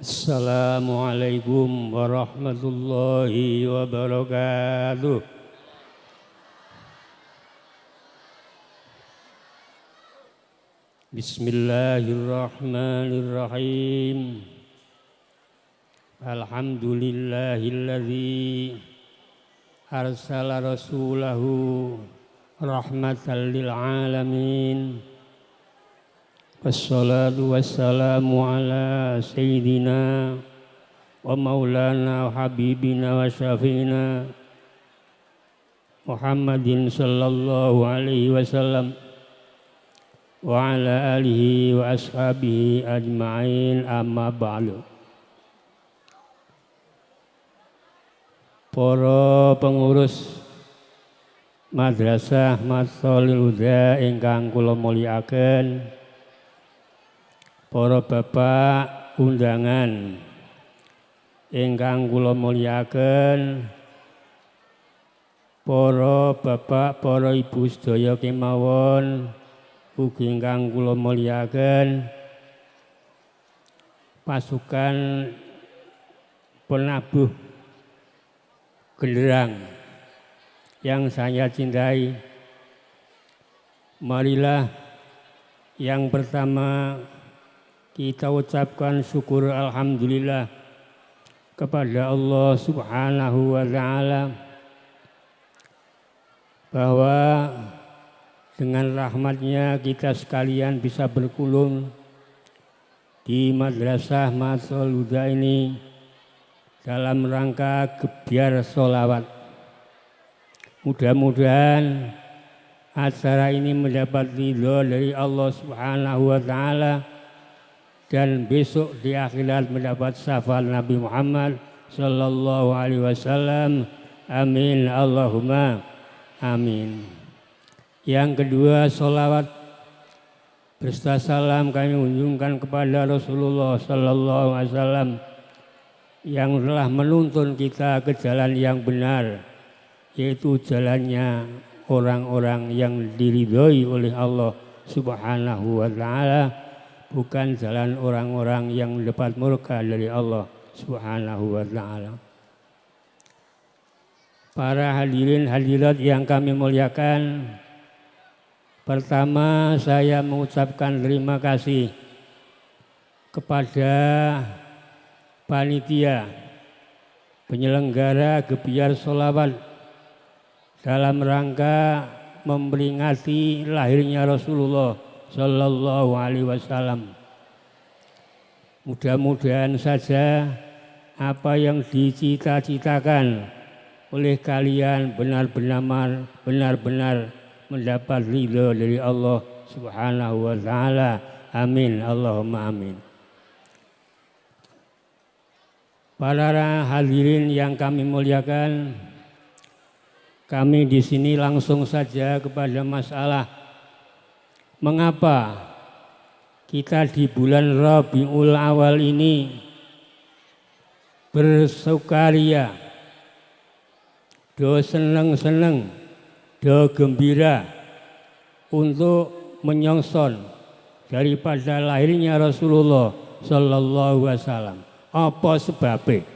Assalamualaikum warahmatullahi wabarakatuh. Bismillahirrahmanirrahim. Alhamdulillahilladzi arsala rasulahu rahmatan lil alamin. Wassalatu wassalamu ala sayyidina wa maulana wa habibina wa syafi'ina Muhammadin sallallahu alaihi wasallam wa ala alihi wa ashabihi ajma'in, amma ba'du. Para pengurus Madrasah Mathalil Huda ingkang kula mulyakaken, para bapak undangan ingkang kula mulyakaken, para bapak, para ibu sedaya kemawon ugi ingkang kula mulyakaken, pasukan penabuh genderang yang saya cintai, marilah yang pertama kita ucapkan syukur alhamdulillah kepada Allah Subhanahu wa ta'ala bahwa dengan rahmatnya kita sekalian bisa berkulung di Madrasah Mathalil Huda ini dalam rangka gebyar sholawat. Mudah-mudahan acara ini mendapat ridho dari Allah Subhanahu wa ta'ala dan besok di akhirat mendapat syafaat Nabi Muhammad sallallahu alaihi wasallam. Amin Allahumma amin. Yang kedua, sholawat berserta salam kami unjukkan kepada Rasulullah sallallahu alaihi wasallam yang telah menuntun kita ke jalan yang benar, yaitu jalannya orang-orang yang diridhoi oleh Allah Subhanahu wa ta'ala, bukan jalan orang-orang yang mendapat murka dari Allah Subhanahu wa ta'ala. Para hadirin hadirat yang kami muliakan, pertama saya mengucapkan terima kasih kepada panitia penyelenggara gebyar sholawat dalam rangka memperingati lahirnya Rasulullah sallallahu alaihi wasallam. Mudah-mudahan saja apa yang dicita-citakan oleh kalian benar-benar mendapat ridho dari Allah Subhanahu wa ta'ala. Amin Allahumma amin. Para hadirin yang kami muliakan, kami di sini langsung saja kepada masalah mengapa kita di bulan Rabiul Awal ini bersukaria, do seneng-seneng, do gembira untuk menyongsong daripada lahirnya Rasulullah sallallahu alaihi wasallam. Apa sebabnya?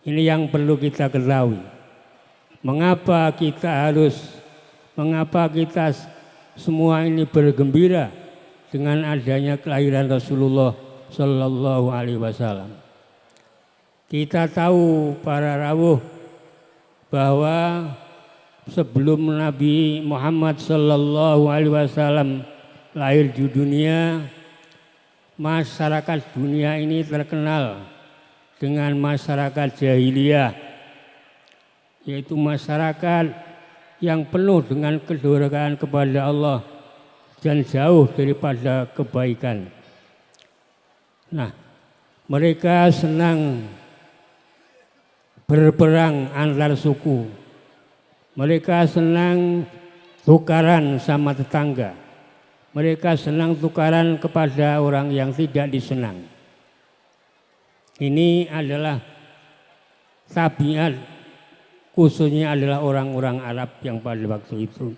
Ini yang perlu kita ketahui. Mengapa kita semua ini bergembira dengan adanya kelahiran Rasulullah sallallahu alaihi wasallam. Kita tahu para rawuh bahwa sebelum Nabi Muhammad sallallahu alaihi wasallam lahir di dunia, masyarakat dunia ini terkenal dengan masyarakat jahiliyah, yaitu masyarakat yang penuh dengan kedurhakaan kepada Allah dan jauh daripada kebaikan. Nah, mereka senang berperang antar suku. Mereka senang tukaran sama tetangga. Mereka senang tukaran kepada orang yang tidak disenang. Ini adalah tabiat, khususnya adalah orang-orang Arab yang pada waktu itu.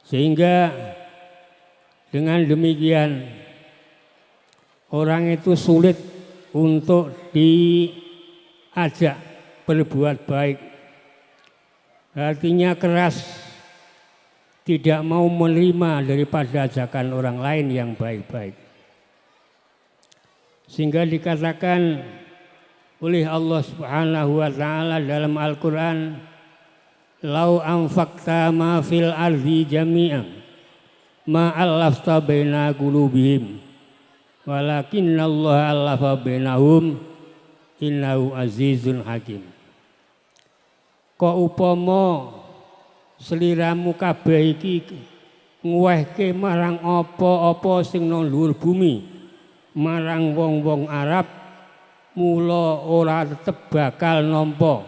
Sehingga dengan demikian orang itu sulit untuk diajak berbuat baik. Artinya keras, tidak mau menerima daripada ajakan orang lain yang baik-baik. Sehingga dikatakan oleh Allah Subhanahu wa taala dalam Al-Qur'an, "Lau anfaqta ma fil ardi jami'an ma allafta baina qulubihim walakinnallaha allafa bainahum innahu azizun hakim." Kok upama sliramu kabeh iki nguwehke marang apa-apa sing nang dhuwur bumi marang wong-wong Arab, mula ora tetep bakal nampa,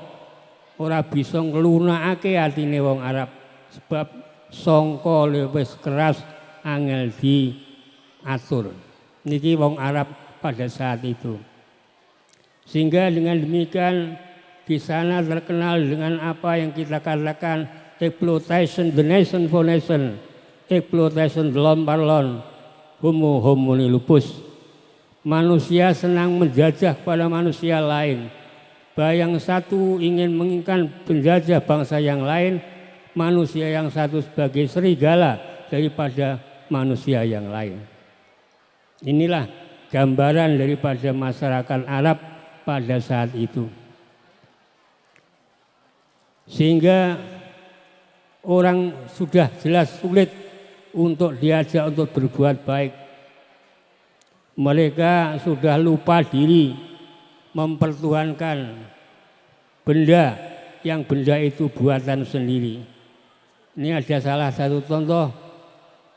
ora bisa nglunakake atine wong Arab, sebab sangka wis keras angel diatur. Niki wong Arab pada saat itu. Sehingga dengan demikian di sana terkenal dengan apa yang kita katakan exploitation the nation for nation, exploitation delon parlon, homo homini lupus. Manusia senang menjajah pada manusia lain. Yang satu ingin menginginkan penjajah bangsa yang lain, manusia yang satu sebagai serigala daripada manusia yang lain. Inilah gambaran daripada masyarakat Arab pada saat itu. Sehingga orang sudah jelas sulit untuk diajak untuk berbuat baik. Mereka sudah lupa diri mempertuhankan benda yang benda itu buatan sendiri. Ini ada salah satu contoh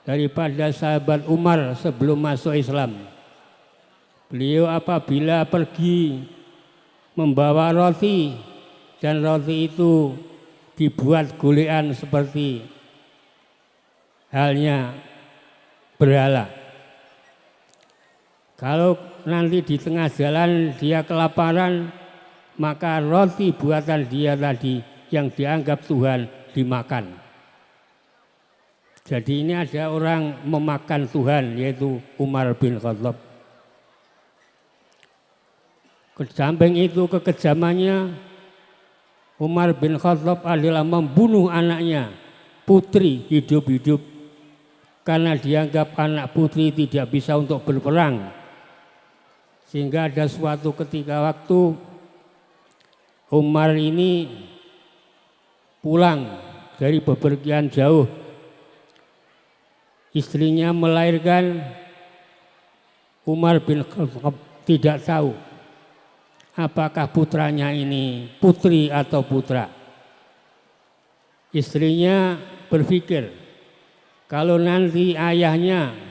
daripada sahabat Umar sebelum masuk Islam. Beliau apabila pergi membawa roti dan roti itu dibuat golekan seperti halnya berhala. Kalau nanti di tengah jalan dia kelaparan, maka roti buatan dia tadi yang dianggap Tuhan dimakan. Jadi ini ada orang memakan Tuhan, yaitu Umar bin Khattab. Kesamping itu kekejamannya, Umar bin Khattab adalah membunuh anaknya, putri hidup-hidup, karena dianggap anak putri tidak bisa untuk berperang. Sehingga ada suatu ketika waktu Umar ini pulang dari bepergian jauh, istrinya melahirkan. Umar bin Khattab tidak tahu apakah putranya ini putri atau putra. Istrinya berpikir, kalau nanti ayahnya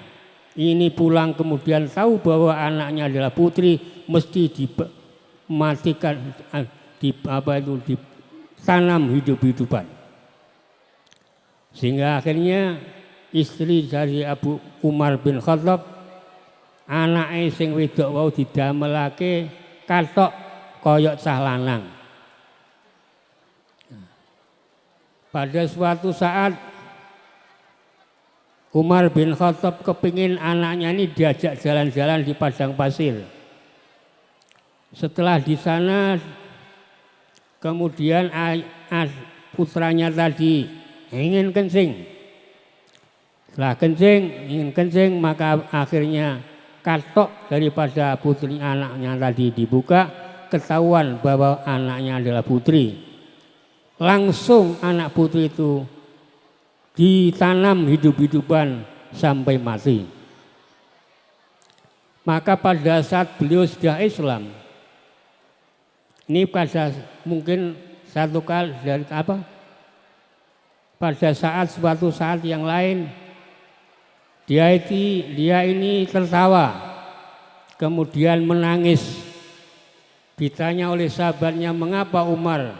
ini pulang kemudian tahu bahwa anaknya adalah putri, mesti dimatikan, ditanam hidup-hidupan. Sehingga akhirnya istri dari Abu Umar bin Khattab, anake sing wedok wau didamelake katok koyok cah lanang. Pada suatu saat Umar bin Khattab kepingin anaknya ini diajak jalan-jalan di padang pasir. Setelah di sana, kemudian putranya tadi ingin kencing. Setelah ingin kencing, maka akhirnya katok daripada putri anaknya tadi dibuka, ketahuan bahwa anaknya adalah putri. Langsung anak putri itu ditanam hidup-hidupan sampai mati. Maka pada saat beliau sudah Islam, ini pada mungkin satu kali dari apa? Pada suatu saat yang lain, dia ini tertawa, kemudian menangis. Ditanya oleh sahabatnya, mengapa Umar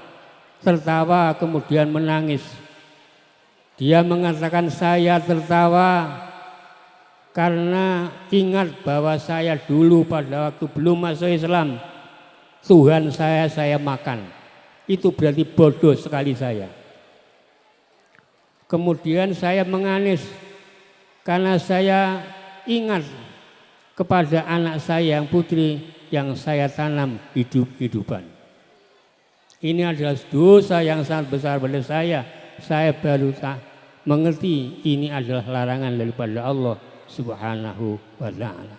tertawa kemudian menangis? Dia mengatakan, saya tertawa karena ingat bahwa saya dulu pada waktu belum masuk Islam, Tuhan saya makan. Itu berarti bodoh sekali saya. Kemudian saya menangis karena saya ingat kepada anak saya yang putri yang saya tanam hidup-hidupan. Ini adalah dosa yang sangat besar pada saya. Saya baru tak mengerti ini adalah larangan daripada Allah Subhanahu wa ta'ala.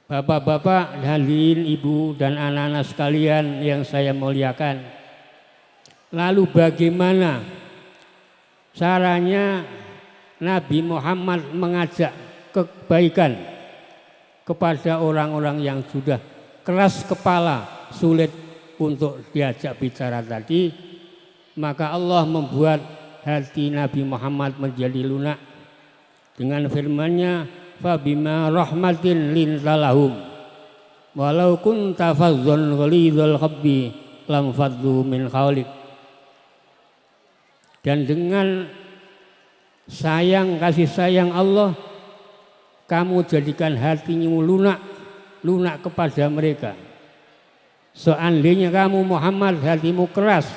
Bapak-bapak, hadirin ibu dan anak-anak sekalian yang saya muliakan. Lalu bagaimana caranya Nabi Muhammad mengajak kebaikan kepada orang-orang yang sudah keras kepala, sulit untuk diajak bicara tadi? Maka Allah membuat hati Nabi Muhammad menjadi lunak dengan firman-Nya, fabima rahmatin lintalahum walau kunta fazzan ghalidhal khabbi lam faddu min hawlik. Dan dengan kasih sayang Allah, kamu jadikan hatimu lunak kepada mereka. Seandainya kamu Muhammad hatimu keras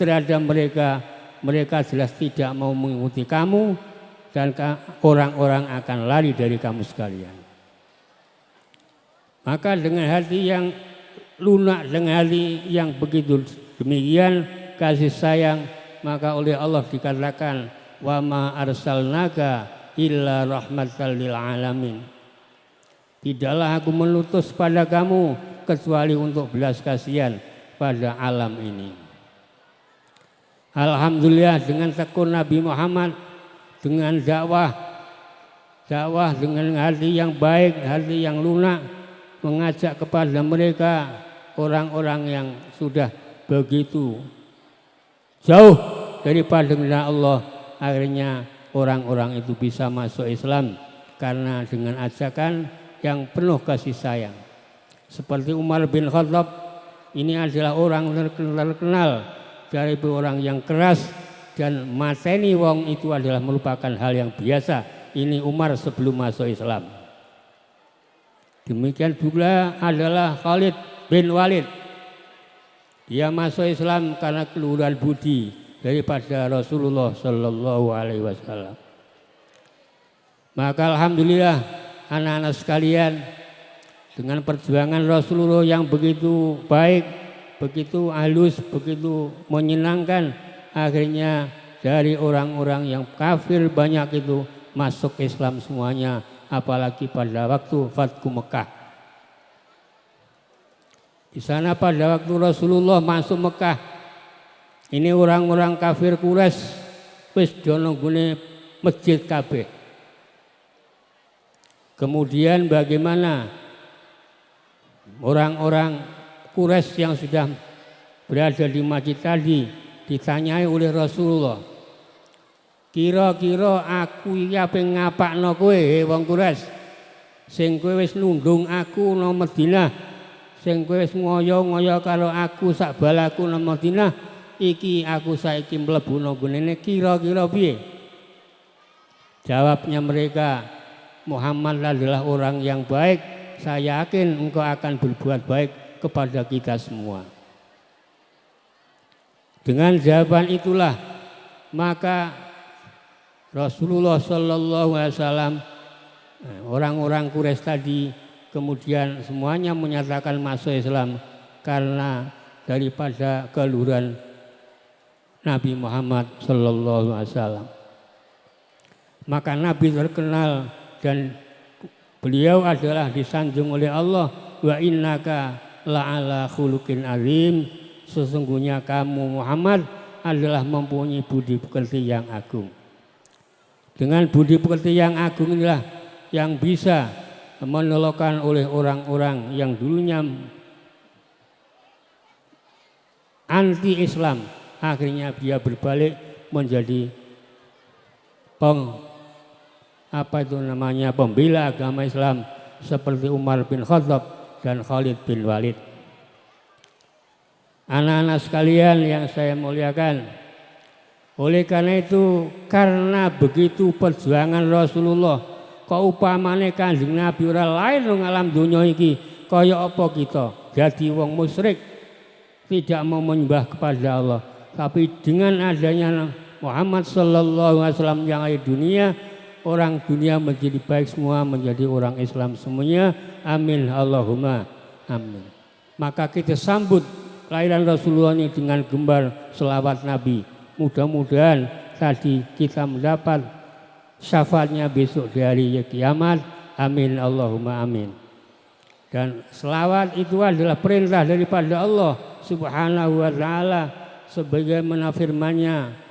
terhadap mereka, mereka jelas tidak mau mengikuti kamu dan orang-orang akan lari dari kamu sekalian. Maka dengan hati yang lunak, dengan hati yang begitu demikian kasih sayang, maka oleh Allah dikatakan wa ma arsalnaka illa rahmatan lil alamin. Tidaklah aku menutus pada kamu kecuali untuk belas kasihan pada alam ini. Alhamdulillah dengan tekun Nabi Muhammad, dengan dakwah dengan hati yang baik, hati yang lunak, mengajak kepada mereka orang-orang yang sudah begitu jauh daripada Allah, akhirnya orang-orang itu bisa masuk Islam karena dengan ajakan yang penuh kasih sayang. Seperti Umar bin Khattab, ini adalah orang terkenal dari orang yang keras dan mateni wong itu adalah merupakan hal yang biasa. Ini Umar sebelum masuk Islam. Demikian juga adalah Khalid bin Walid. Dia masuk Islam karena keluhuran budi daripada Rasulullah Sallallahu Alaihi Wasallam. Maka alhamdulillah anak-anak sekalian, dengan perjuangan Rasulullah yang begitu baik, begitu halus, begitu menyenangkan, akhirnya dari orang-orang yang kafir banyak itu masuk Islam semuanya, apalagi pada waktu Fathu Mekah. Di sana pada waktu Rasulullah masuk Mekah, ini orang-orang kafir Quraisy wis dono nggone masjid kabeh. Kemudian bagaimana orang-orang Quraisy yang sudah berada di masjid tadi ditanyai oleh Rasulullah, kira-kira aku iki ape ngapakno kowe wong Quraisy, sing kowe wis nundung aku nang Madinah, sing kowe wis ngoyo-ngoyo karo aku sak balaku nang Madinah, iki aku saiki mlebu nang gone kira-kira piye? Jawabnya mereka, Muhammad adalah orang yang baik, saya yakin engkau akan berbuat baik kepada kita semua. Dengan jawaban itulah maka Rasulullah Sallallahu Alaihi Wasallam, orang-orang Quraisy tadi kemudian semuanya menyatakan masuk Islam karena daripada keluhuran Nabi Muhammad Sallallahu Alaihi Wasallam. Maka Nabi terkenal dan beliau adalah disanjung oleh Allah, wa innaka la'ala khuluqin azim, sesungguhnya kamu Muhammad adalah mempunyai budi pekerti yang agung. Dengan budi pekerti yang agung inilah yang bisa menolongkan oleh orang-orang yang dulunya anti Islam, akhirnya dia berbalik menjadi pembela agama Islam seperti Umar bin Khattab dan Khalid bin Walid. Anak-anak sekalian yang saya muliakan, oleh karena itu, karena begitu perjuangan Rasulullah, kok upamane Kanjeng Nabi ora lain nang alam donya iki, kaya apa kita jadi wong musyrik, tidak mau menyembah kepada Allah. Tapi dengan adanya Muhammad sallallahu alaihi wasallam yang ada di dunia, orang dunia menjadi baik semua, menjadi orang Islam semuanya. Amin Allahumma amin. Maka kita sambut kelahiran Rasulullah ini dengan gembar selawat Nabi. Mudah-mudahan tadi kita mendapat syafaatnya besok di hari kiamat. Amin Allahumma amin. Dan selawat itu adalah perintah daripada Allah Subhanahu wa ta'ala, sebagaimana firman-Nya,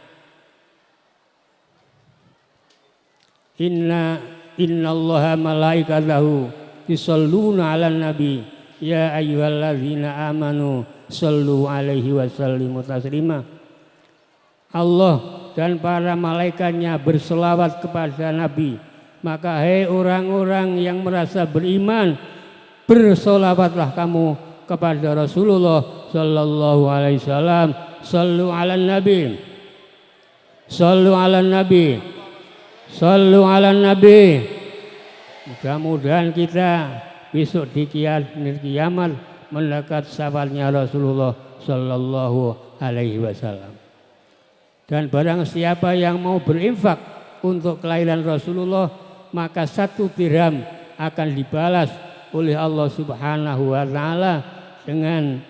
Innallaha malaikatahu yusholluna 'alan nabi ya ayyuhalladzina amanu shollu 'alaihi wa sallimu taslima. Allah dan para malaikatnya berselawat kepada Nabi. Maka hai orang-orang yang merasa beriman, bersolawatlah kamu kepada Rasulullah sallallahu alaihi wasallam. Shollu 'alan nabi. Shollu 'alan nabi. Shollu 'alan nabi. Mudah-mudahan kita besok di kiamat mendekat syafaatnya Rasulullah sallallahu alaihi wasallam. Dan barang siapa yang mau berinfak untuk kelahiran Rasulullah, maka 1 dirham akan dibalas oleh Allah Subhanahu wa ta'ala dengan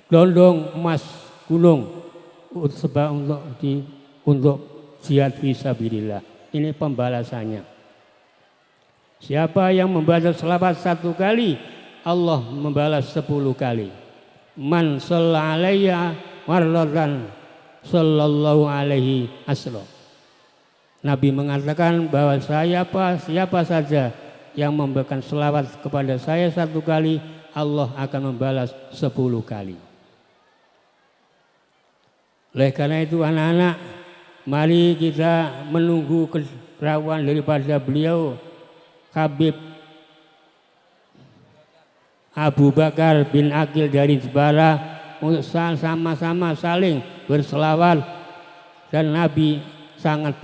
gelondong emas gunung untuk jihad fisabilillah. Ini pembalasannya. Siapa yang membaca selawat 1 kali, Allah membalas 10 kali. Man shalla alayya marratan sallallahu alaihi asra. Nabi mengatakan bahwa siapa saja yang memberikan selawat kepada saya 1 kali, Allah akan membalas 10 kali. Oleh karena itu anak-anak, mari kita menunggu keterangan daripada beliau Habib Abu Bakar bin Aqil dari Jepara untuk sama-sama saling berselawat. Dan Nabi sangat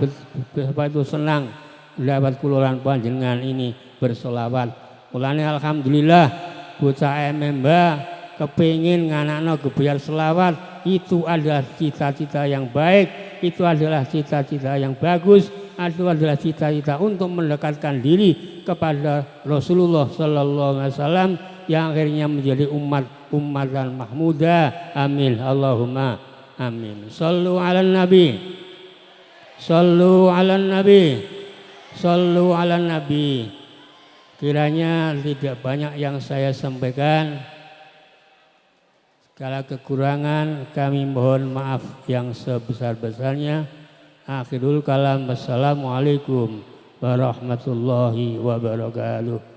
senang mendapat kuluran panjenengan ini berselawat. Mulane alhamdulillah bocah ememba kepingin nganakno gebyar selawat. Itu adalah cita-cita yang baik, itu adalah cita-cita yang bagus, itu adalah cita-cita untuk mendekatkan diri kepada Rasulullah sallallahu alaihi wasallam yang akhirnya menjadi ummatan mahmudah. Amin Allahumma amin. Shallu 'alan nabi. Shallu 'alan nabi. Shallu 'alan nabi. Kiranya tidak banyak yang saya sampaikan. Segala kekurangan kami mohon maaf yang sebesar-besarnya. Akhirul kalam. Wassalamualaikum warahmatullahi wabarakatuh.